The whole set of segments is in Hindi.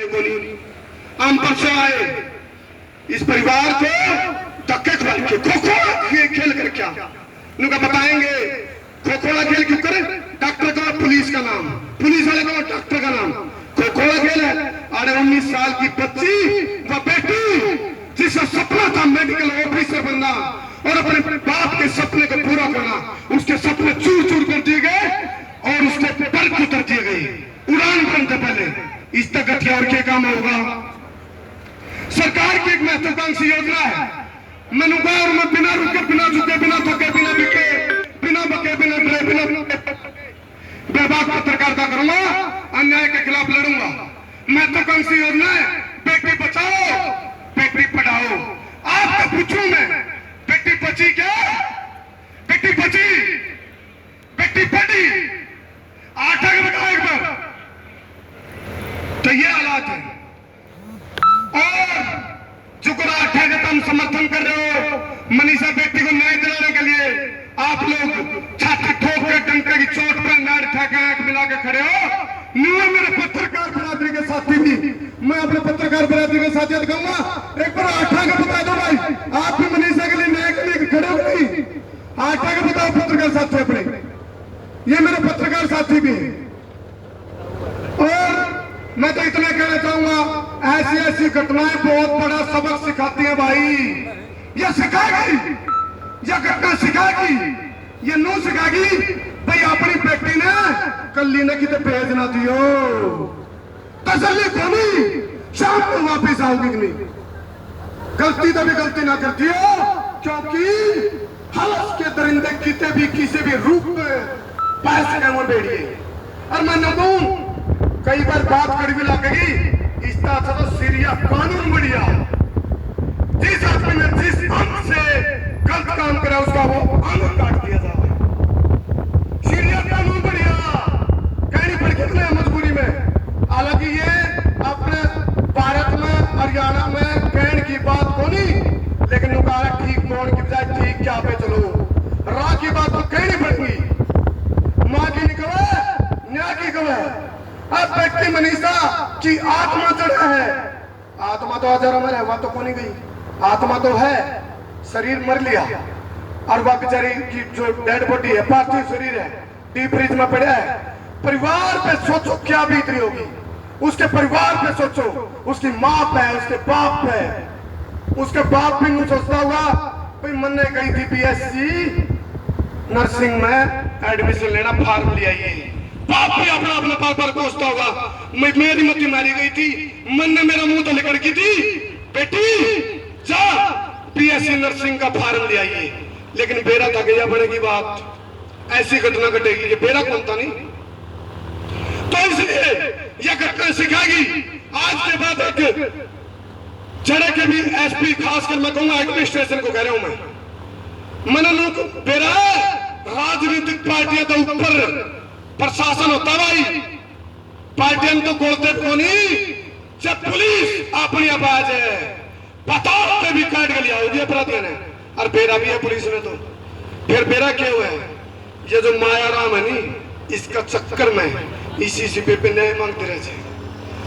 को नहीं। हम परसों आए, इस परिवार को धक्के खा के खो खेल कर क्या उनका बताएंगे। खोखोला खेल क्यों करे? डॉक्टर का पुलिस का नाम, पुलिस वाले का डॉक्टर का नाम, खोखोला खेल है। अरे 19 साल की बच्ची व बेटी जिसका सपना था मेडिकल ऑफिसर बनना और अपने बाप के सपने को पूरा करना, उसके सपने चूर चूर कर दिए गए और उसके पर उतर दिए गए उड़ान भरने पहले। इस तक गठिया और क्या काम होगा? सरकार की एक महत्वाकांक्षी योजना है, मैं और मैं बिना रुके, बिना झुके, बिना थके, बिना बिके, बिना बके, बिना डरे, बिना बेबाक पत्रकारिता करूंगा, अन्याय के खिलाफ लड़ूंगा। महत्वाकांक्षी योजना है बेटी बचाओ बेटी पढ़ाओ। आपको पूछूं मैं, बेटी बची क्या? बेटी बची, बेटी पढ़ी, आटा के बताओ एक बार। तो ये हालात है। और जो आठे का तुम समर्थन कर रहे हो, मनीषा बेटी को न्याय दिलाने के लिए आप लोग छाती ठोक के डंके की चोट पर नाड़ ठेके आंख मिला के खड़े हो। न्यू मेरे पत्रकार बिरादरी के साथी भी, मैं अपने पत्रकार बिरादरी के साथी कहूंगा, एक बार आठा का बता दो भाई, आप भी मनीषा के लिए न्याय के लिए खड़े हो नहीं? आठा का बताओ पत्रकार साथी अपने, ये मेरे पत्रकार साथी भी हैं। और मैं तो इतना कहना चाहूंगा, ऐसी ऐसी घटनाएं बहुत बड़ा सबक सिखाती हैं भाई। ये सिखाएगी, ये घटना सिखाएगी, ये नो सिखाएगी भाई अपनी बेटी ने कल्ली ने कितने भेज ना दियो, तसल्ली को नहीं, शाम को वापिस आओगी कि नहीं। गलती तो भी गलती ना करती हो, क्योंकि हलस के दरिंदे किते भी किसी भी रूप में पैसे का बेड़िए। और मैं न कहूं, कई बार बात कड़वी लगेगी, इस तरह से तो सीरिया कानून बढ़िया, जिस आदमी ने जिस अंग से गलत काम करा उसका वो अंग काट दिया जाए। सीरिया कानून बढ़िया, कहनी पड़ कितने मजबूरी में। हालांकि ये अपने भारत में हरियाणा में कहने की बात को नहीं, लेकिन उनका ठीक कौन की बजाय ठीक क्या पे चलो, राह की बात तो कहनी पड़ेगी। माँ की निकले न्याय की कवे। अब बेटी मनीषा की आत्मा चढ़ा है, आत्मा तो हजार अमर है, वह तो को नहीं गई, आत्मा तो है, शरीर मर लिया और वह बेचारी की जो डेड बॉडी है, पार्थिव शरीर है, डीप फ्रीज में पड़ा है। परिवार पे सोचो क्या बीत रही होगी, उसके परिवार पे सोचो, उसकी माँ पे, उसके बाप पे। उसके बाप भी नहीं सोचता हुआ भाई मन ने गई थी बीएससी नर्सिंग में एडमिशन लेना, फॉर्म लिया, ये बाप भी अपना अपना बार बार कोसता होगा, मेरी मती मारी गई थी, मन ने मेरा मुंह तो निकल की थी, बेटी जा बीएससी नर्सिंग का फॉर्म ले आइए। लेकिन बेरा था गया बनेगी बात, ऐसी घटना घटेगी, ये बेरा कौन था नहीं। तो इसलिए यह घटना सिखाएगी। आज के बाद एक जड़े के भी एसपी, खासकर मैं कहूंगा एडमिनिस्ट्रेशन को कह रहा हूं मैंने लोग बेरा राजनीतिक पार्टियां तो ऊपर प्रशासन होता भाई, पार्टियां तो बोलते को नहीं। जब पुलिस अपनी आवाज है बताओ तो भी काट के लिया होगी अपराधियों ने, और बेरा भी है पुलिस में। तो फिर बेरा क्या हुआ है, ये जो माया राम है नी, इसका चक्कर में इसी से पे न्याय मांगते रह जाए।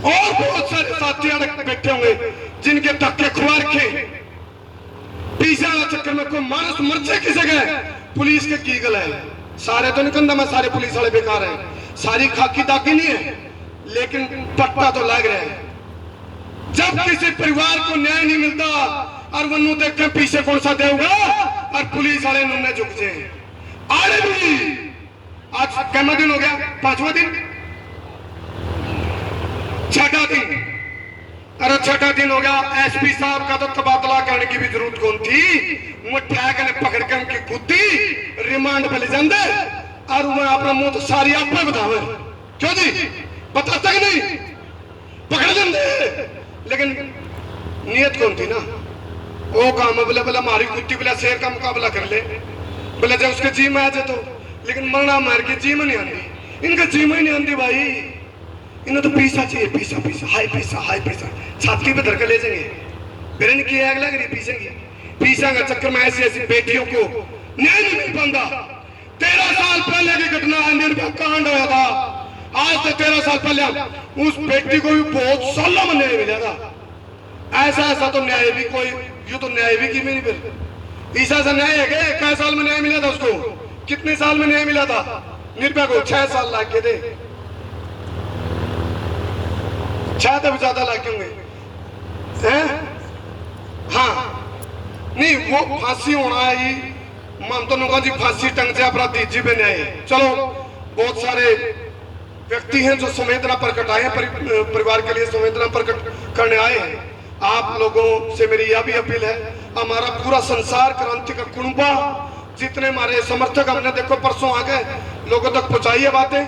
और बहुत सारे साथी बैठे होंगे जिनके धक्के खुआ रखे, पीछे वाला चक्कर में कोई मानस मर जाए किसी जगह, पुलिस के की गल है। सारे तो नहीं कहता मैं सारे पुलिस वाले बेकार हैं, सारी खाकी ताकी नहीं है, लेकिन पट्टा तो लग रहा है। जब किसी परिवार को न्याय नहीं मिलता और वनु देख के पीछे कौन सा देगा, और पुलिस वाले नुने झुक जाए। आड़े भी आज कैमा दिन हो गया, 5वां दिन, 6ठा दिन, अरे 6ठा दिन हो गया। एसपी साहब का तो तबादला करने की भी जरूरत कौन थी, मुठ्ठा के पकड़ के उनकी कुत्ती रिमांड पे ले जाते और मैं अपना मुंह तो सारी आप बतावे, क्यों जी बताता कि नहीं, पकड़ लेंगे। लेकिन नियत कौन थी ना, वो काम बोले बोले हमारी कुत्ती बोले शेर का मुकाबला कर ले, बोले जब उसके जी में आ जाए तो, लेकिन मरना मार के जी में नहीं आती, इनका जी में नहीं आती भाई, इन्हें तो पैसा चाहिए, पैसा पैसा हाई पैसा हाई पैसा, छाती पे धरकर ले जाएंगे, फिर इनकी आग लग रही पीछेंगे। पीछा का चक्कर में ऐसी ऐसी बेटियों को न्याय नहीं मिल पाता। 13 साल पहले की घटना है, निर्भया कांड हुआ था, आज से 13 साल पहले उस बेटी को भी बहुत सालों में न्याय मिला था। ऐसा ऐसा तो न्याय भी कोई, यूं तो न्याय भी की मेरी फिर ईसा से न्याय है क्या? 21 साल में न्याय मिला था उसको। कितने साल में न्याय मिला था? निर्भया को 6 साल लाग गए थे, 6 तो भी ज्यादा लाग होंगे हैं? हाँ नहीं, वो फांसी होना है मन तो नुका जी, फांसी टंग से अपराधी जी पे न्याय। चलो बहुत सारे व्यक्ति हैं जो संवेदना प्रकट आए हैं, परिवार के लिए संवेदना प्रकट करने आए हैं। आप लोगों से मेरी यह भी अपील है, हमारा पूरा संसार क्रांति का कुंबा, जितने हमारे समर्थक हमने देखो परसों आ गए, लोगों तक पहुंचाई है बातें।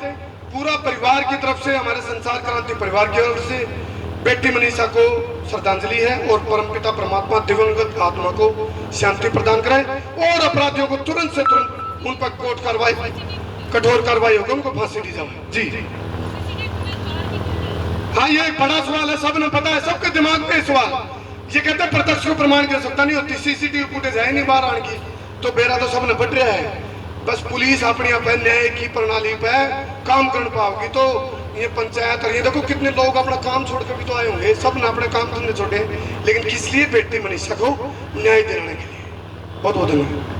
पूरा परिवार की तरफ से, हमारे संसार क्रांति परिवार की तरफ से बेटी मनीषा को श्रद्धांजलि है और परमपिता परमात्मा दिवंगत आत्मा को शांति प्रदान करे और अपराधियों को तुरंत से तुरंत उन पर कोर्ट कार्रवाई, कठोर कार्रवाई होगी, उनको फांसी दी जाए। जी हाँ, ये एक बड़ा सवाल है, सबने पता है, सबके दिमाग में सवाल। ये कहते हैं प्रत्यक्ष को प्रमाण की आवश्यकता नहीं होती, सीसीटीवी फुटेज है नहीं बाहर आने की, तो बेरा तो सबने बढ़ रहा है। बस पुलिस अपनी न्याय की प्रणाली पे काम कर पाओगी तो ये पंचायत, और ये देखो कितने लोग अपना काम छोड़ कर भी तो आए होंगे, सब ने अपने काम धंधे छोड़े, लेकिन किस लिए? बेटी मनीषा को न्याय दिलाने के लिए। बहुत बहुत धन्यवाद।